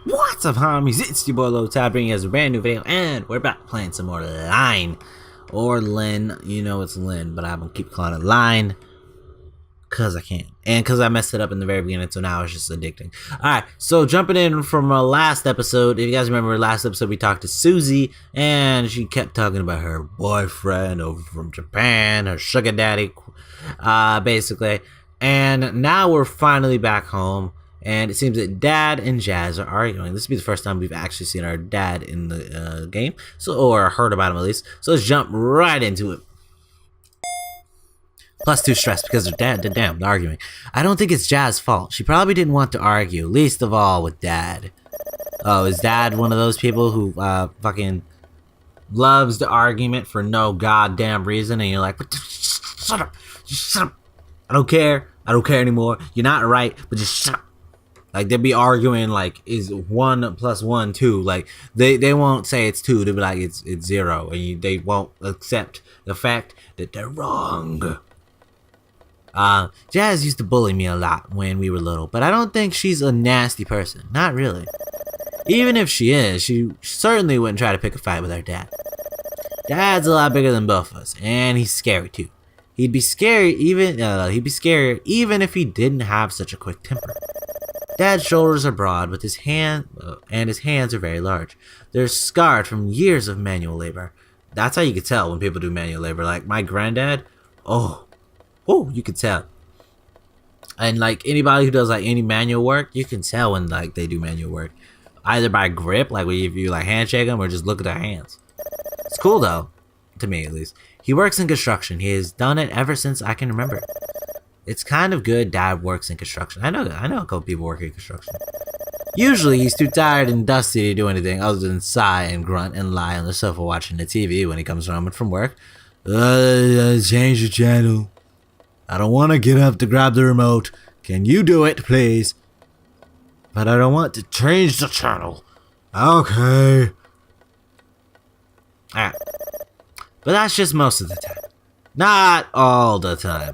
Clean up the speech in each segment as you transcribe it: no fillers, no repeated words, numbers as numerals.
What's up, homies? It's your boy LowTide bringing us a brand new video, and we're back playing some more Line. Or Lynne. You know it's Lynne, but I'm gonna keep calling it Line. Cause I can. And cause I messed it up in the very beginning, so now it's just addicting. Alright, so jumping in from our last episode, if you guys remember last episode we talked to Susie, and she kept talking about her boyfriend over from Japan, her sugar daddy, basically. And now we're finally back home. And it seems that Dad and Jazz are arguing. This will be the first time we've actually seen our dad in the game, or heard about him at least. So let's jump right into it. +2 stress because they're arguing. I don't think it's Jazz's fault. She probably didn't want to argue, least of all with Dad. Oh, is Dad one of those people who fucking loves the argument for no goddamn reason? And you're like, shut up, just shut up. I don't care anymore. You're not right, but just shut up. Like, they'll be arguing, like, is 1 + 1 2? Like, they won't say it's 2. They'll be like, it's 0. And they won't accept the fact that they're wrong. Jazz used to bully me a lot when we were little, but I don't think she's a nasty person. Not really. Even if she is, she certainly wouldn't try to pick a fight with her dad. Dad's a lot bigger than both of us, and he's scary too. He'd be scarier even if he didn't have such a quick temper. Dad's shoulders are broad, but his hands are very large. They're scarred from years of manual labor. That's how you can tell when people do manual labor. Like my granddad, you could tell. And like anybody who does like any manual work, you can tell when like they do manual work, either by grip, like if you like handshake them, or just look at their hands. It's cool though, to me at least. He works in construction. He has done it ever since I can remember. It's kind of good Dad works in construction. I know a couple people work in construction. Usually he's too tired and dusty to do anything other than sigh and grunt and lie on the sofa watching the TV when he comes home from work. Change the channel. I don't want to get up to grab the remote. Can you do it, please? But I don't want to change the channel. Okay. Alright. But that's just most of the time. Not all the time.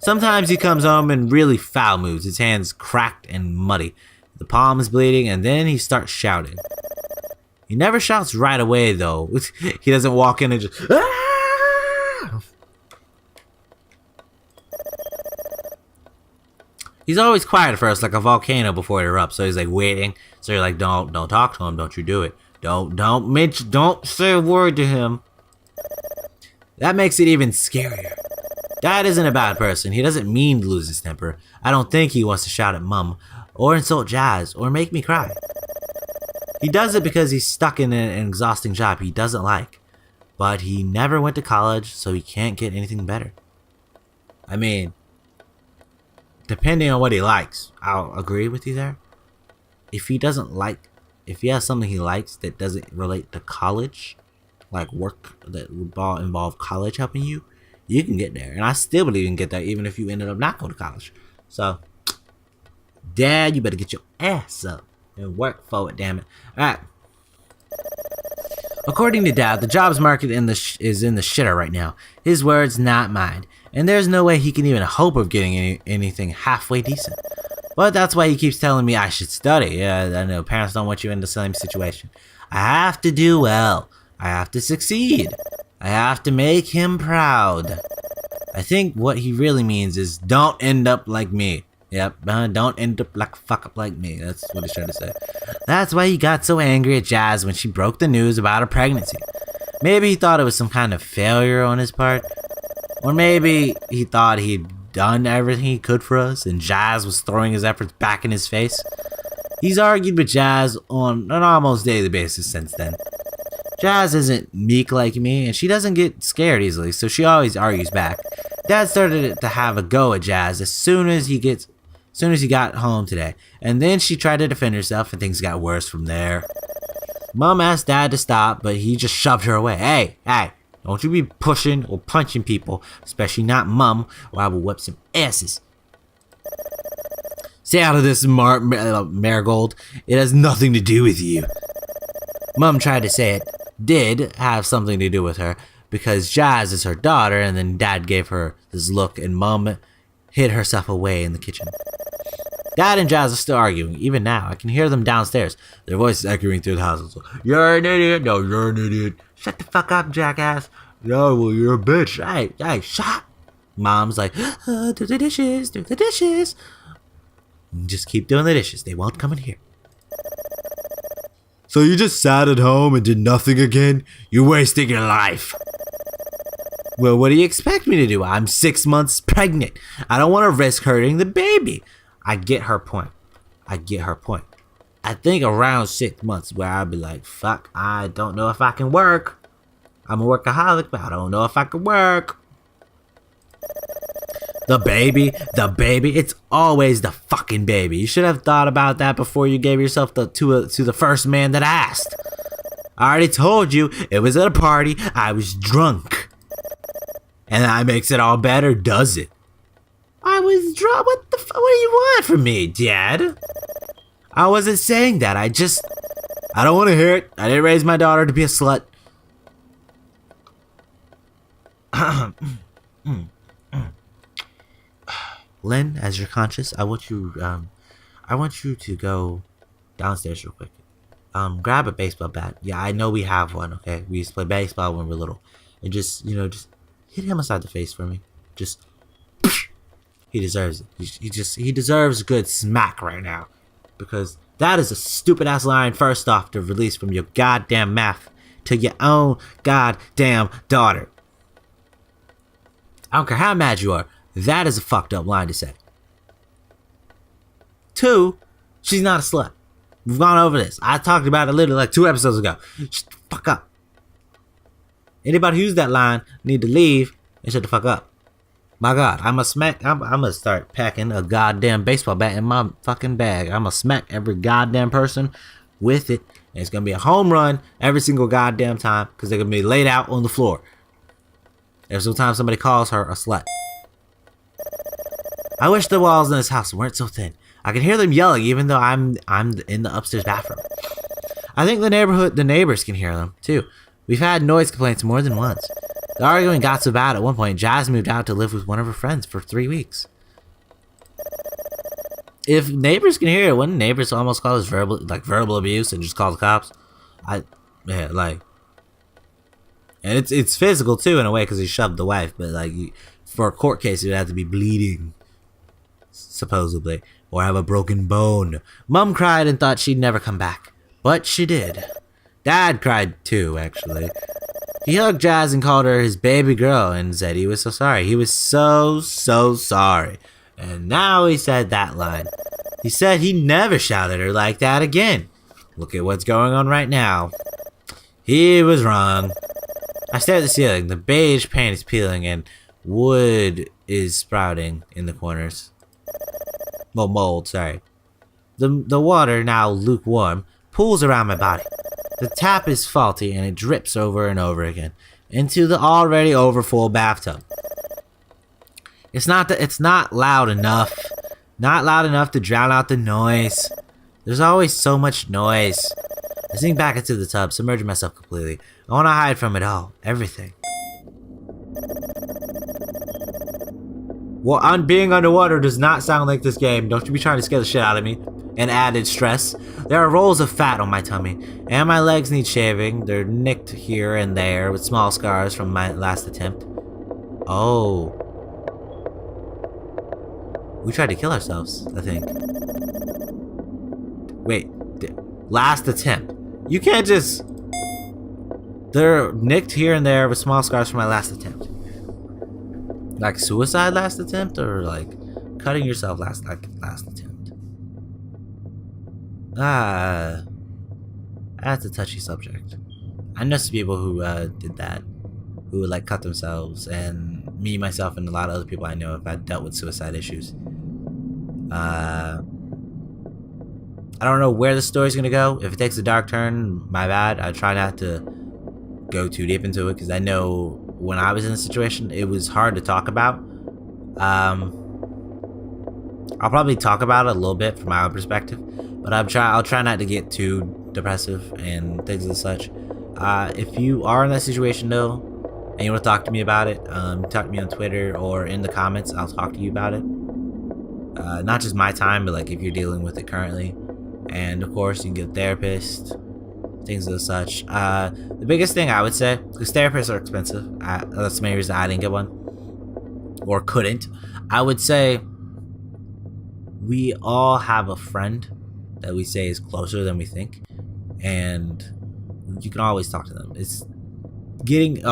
Sometimes he comes home in really foul moods, his hands cracked and muddy. The palm is bleeding, and then he starts shouting. He never shouts right away, though. He doesn't walk in and just... Ah! He's always quiet at first, like a volcano before it erupts, so he's like waiting. So you're like, don't talk to him, don't you do it. Don't say a word to him. That makes it even scarier. Dad isn't a bad person. He doesn't mean to lose his temper. I don't think he wants to shout at Mum, or insult Jazz, or make me cry. He does it because he's stuck in an exhausting job he doesn't like. But he never went to college, so he can't get anything better. I mean, depending on what he likes, I'll agree with you there. If he has something he likes that doesn't relate to college, like work that would involve college helping you, you can get there. And I still believe you can get there even if you ended up not going to college. So, Dad, you better get your ass up and work for it, damn it. Alright. According to Dad, the jobs market is in the shitter right now. His words, not mine. And there's no way he can even hope of getting anything halfway decent. But that's why he keeps telling me I should study. Yeah, I know, parents don't want you in the same situation. I have to do well. I have to succeed. I have to make him proud. I think what he really means is don't end up like me. Yep, don't end up like fuck up like me. That's what he's trying to say. That's why he got so angry at Jazz when she broke the news about her pregnancy. Maybe he thought it was some kind of failure on his part. Or maybe he thought he'd done everything he could for us and Jazz was throwing his efforts back in his face. He's argued with Jazz on an almost daily basis since then. Jazz isn't meek like me, and she doesn't get scared easily, so she always argues back. Dad started to have a go at Jazz as soon as he got home today, and then she tried to defend herself, and things got worse from there. Mom asked Dad to stop, but he just shoved her away. Hey, don't you be pushing or punching people, especially not Mom, or I will whip some asses. Stay out of this, Marigold. It has nothing to do with you. Mom tried to say it did have something to do with her because Jazz is her daughter, and then Dad gave her this look and Mom hid herself away in the kitchen. Dad and Jazz are still arguing, even now. I can hear them downstairs. Their voices echoing through the house. You're an idiot. No, you're an idiot. Shut the fuck up, jackass. No, well, you're a bitch. Hey, shut. Mom's like, do the dishes, do the dishes. Just keep doing the dishes. They won't come in here. So you just sat at home and did nothing again? You're wasting your life. Well, what do you expect me to do? I'm 6 months pregnant. I don't want to risk hurting the baby. I get her point. I think around 6 months where I'll be like, fuck, I don't know if I can work. I'm a workaholic, but I don't know if I can work. The baby, it's always the fucking baby. You should have thought about that before you gave yourself to the first man that asked. I already told you, it was at a party, I was drunk. And that makes it all better, does it? I was drunk, what do you want from me, Dad? I wasn't saying that, I don't want to hear it. I didn't raise my daughter to be a slut. Lynne, as you're conscious, I want you to go downstairs real quick. Grab a baseball bat. Yeah, I know we have one, okay? We used to play baseball when we were little. And just hit him aside the face for me. He deserves it. He deserves a good smack right now. Because that is a stupid ass line, first off, to release from your goddamn mouth to your own goddamn daughter. I don't care how mad you are. That is a fucked up line to say. 2, she's not a slut. We've gone over this. I talked about it literally like 2 episodes ago. Shut the fuck up. Anybody who used that line need to leave and shut the fuck up. My God, I'm gonna start packing a goddamn baseball bat in my fucking bag. I'm gonna smack every goddamn person with it. And it's gonna be a home run every single goddamn time because they're gonna be laid out on the floor. Every single time somebody calls her a slut. I wish the walls in this house weren't so thin. I can hear them yelling even though I'm in the upstairs bathroom. I think the neighbors can hear them too. We've had noise complaints more than once. The arguing got so bad at one point, Jazz moved out to live with one of her friends for 3 weeks. If neighbors can hear it, wouldn't neighbors almost call this verbal abuse and just call the cops? And it's physical too in a way because he shoved the wife, but like for a court case, it'd have to be bleeding, supposedly, or have a broken bone. Mom cried and thought she'd never come back, but she did. Dad cried too, actually. He hugged Jazz and called her his baby girl and said he was so sorry. He was so sorry. And now he said that line. He said he never shouted at her like that again. Look at what's going on right now. He was wrong. I stare at the ceiling. The beige paint is peeling and wood is sprouting in the corners. Well, mold, sorry. The water, now lukewarm, pools around my body. The tap is faulty and it drips over and over again into the already overfull bathtub. It's not loud enough. Not loud enough to drown out the noise. There's always so much noise. I sink back into the tub, submerging myself completely. I want to hide from it all. Everything. Well, being underwater does not sound like this game. Don't you be trying to scare the shit out of me. And added stress. There are rolls of fat on my tummy, and my legs need shaving. They're nicked here and there with small scars from my last attempt. Oh. We tried to kill ourselves, I think. Wait. Last attempt. You can't just... They're nicked here and there with small scars from my last attempt. Like suicide last attempt, or like cutting yourself last attempt? That's a touchy subject. I know some people who did that, who would like cut themselves, and me, myself, and a lot of other people I know have had dealt with suicide issues. I don't know where the story's gonna go. If it takes a dark turn, my bad. I try not to go too deep into it because I know when I was in the situation, it was hard to talk about. I'll probably talk about it a little bit from my own perspective, but I'll try not to get too depressive and things and such. If you are in that situation though, and you want to talk to me about it, talk to me on Twitter or in the comments. I'll talk to you about it. Not just my time, but like if you're dealing with it currently. And of course, you can get a therapist, things of such. The biggest thing I would say, because therapists are expensive, that's the main reason I didn't get one, or couldn't. I would say we all have a friend that we say is closer than we think, and you can always talk to them. It's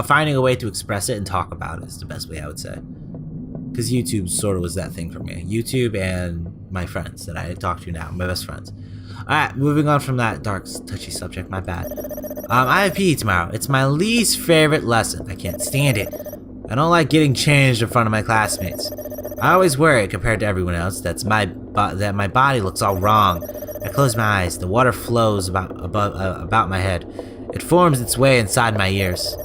finding a way to express it and talk about it is the best way, I would say. Because YouTube sort of was that thing for me. YouTube and my friends that I talk to now, my best friends. Alright, moving on from that dark, touchy subject, my bad. I have PE tomorrow. It's my least favorite lesson. I can't stand it. I don't like getting changed in front of my classmates. I always worry, compared to everyone else, that my body looks all wrong. I close my eyes. The water flows about my head. It forms its way inside my ears.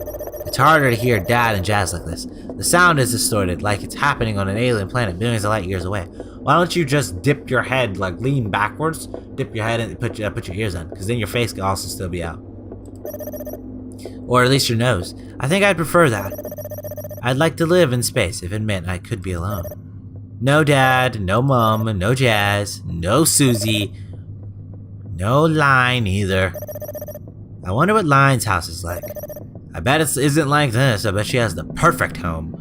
It's harder to hear Dad and Jazz like this. The sound is distorted, like it's happening on an alien planet billions of light years away. Why don't you just dip your head, like lean backwards, dip your head and put your ears in, because then your face can also still be out. Or at least your nose. I think I'd prefer that. I'd like to live in space if it meant I could be alone. No Dad, no Mom, no Jazz, no Susie, no Line either. I wonder what Line's house is like. I bet it isn't like this. I bet she has the perfect home.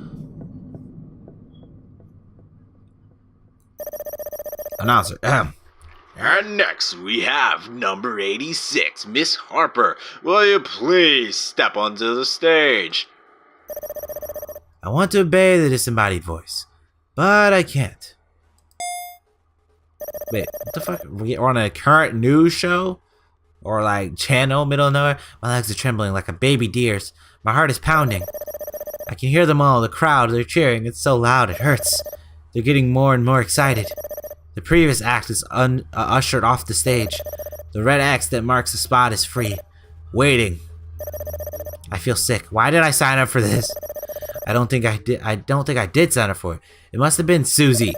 Announcer. And next we have number 86, Miss Harper. Will you please step onto the stage? I want to obey the disembodied voice, but I can't. Wait, what the fuck? We're on a current news show? Or like channel, middle of nowhere? My legs are trembling like a baby deer's. My heart is pounding. I can hear them all, the crowd, they're cheering. It's so loud, it hurts. They're getting more and more excited. The previous act is ushered off the stage. The red X that marks the spot is free. Waiting. I feel sick. Why did I sign up for this? I don't think I did sign up for it. It must have been Susie.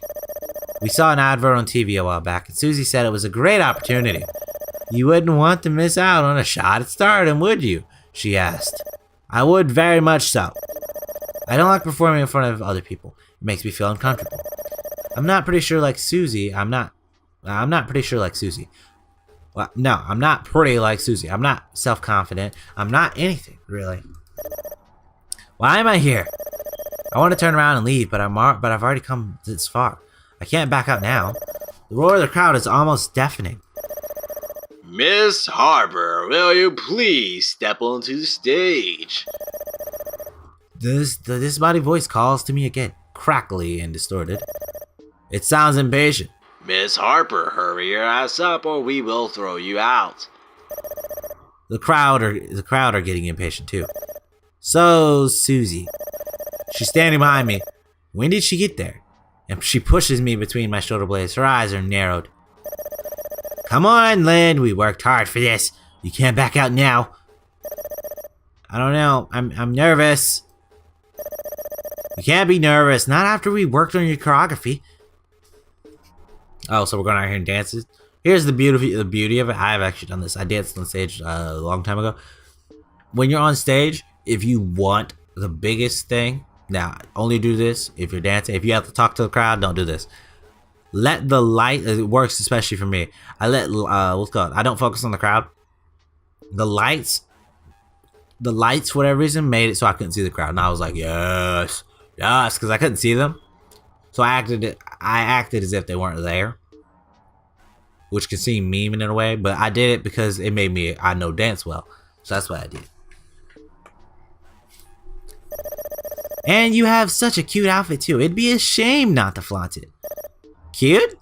We saw an advert on TV a while back, and Susie said it was a great opportunity. You wouldn't want to miss out on a shot at stardom, would you? She asked. I would very much so. I don't like performing in front of other people. It makes me feel uncomfortable. I'm not pretty sure like Susie. I'm not pretty sure like Susie. Well, no, I'm not pretty like Susie. I'm not self-confident. I'm not anything, really. Why am I here? I want to turn around and leave, but I've already come this far. I can't back out now. The roar of the crowd is almost deafening. Miss Harper, will you please step onto the stage? The disembodied voice calls to me again, crackly and distorted. It sounds impatient. Miss Harper, hurry your ass up or we will throw you out. The crowd are getting impatient too. So, Susie. She's standing behind me. When did she get there? And she pushes me between my shoulder blades. Her eyes are narrowed. Come on, Lynne. We worked hard for this. You can't back out now. I don't know. I'm nervous. You can't be nervous. Not after we worked on your choreography. Oh, so we're going out here and dances. Here's the beauty of it. I've actually done this. I danced on stage a long time ago. When you're on stage, if you want the biggest thing, now only do this if you're dancing. If you have to talk to the crowd, don't do this. Let the light, it works especially for me. I let, what's called, I don't focus on the crowd. The lights, for whatever reason, made it so I couldn't see the crowd. And I was like, yes, because I couldn't see them. So I acted as if they weren't there. Which can seem mean in a way, but I did it because it made me, I know dance well. So that's what I did. And you have such a cute outfit too. It'd be a shame not to flaunt it. Cute?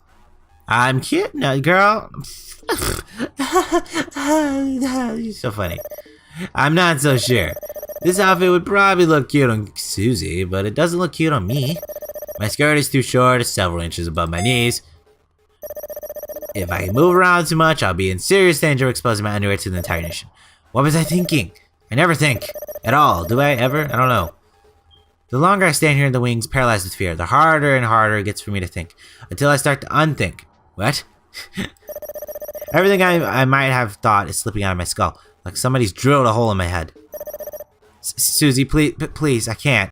I'm cute? No, girl. You're so funny. I'm not so sure. This outfit would probably look cute on Susie, but it doesn't look cute on me. My skirt is too short, it's several inches above my knees. If I move around too much, I'll be in serious danger of exposing my underwear to the entire nation. What was I thinking? I never think. At all. Do I ever? I don't know. The longer I stand here in the wings, paralyzed with fear, the harder and harder it gets for me to think. Until I start to unthink. What? Everything I might have thought is slipping out of my skull. Like somebody's drilled a hole in my head. Susie, please, I can't.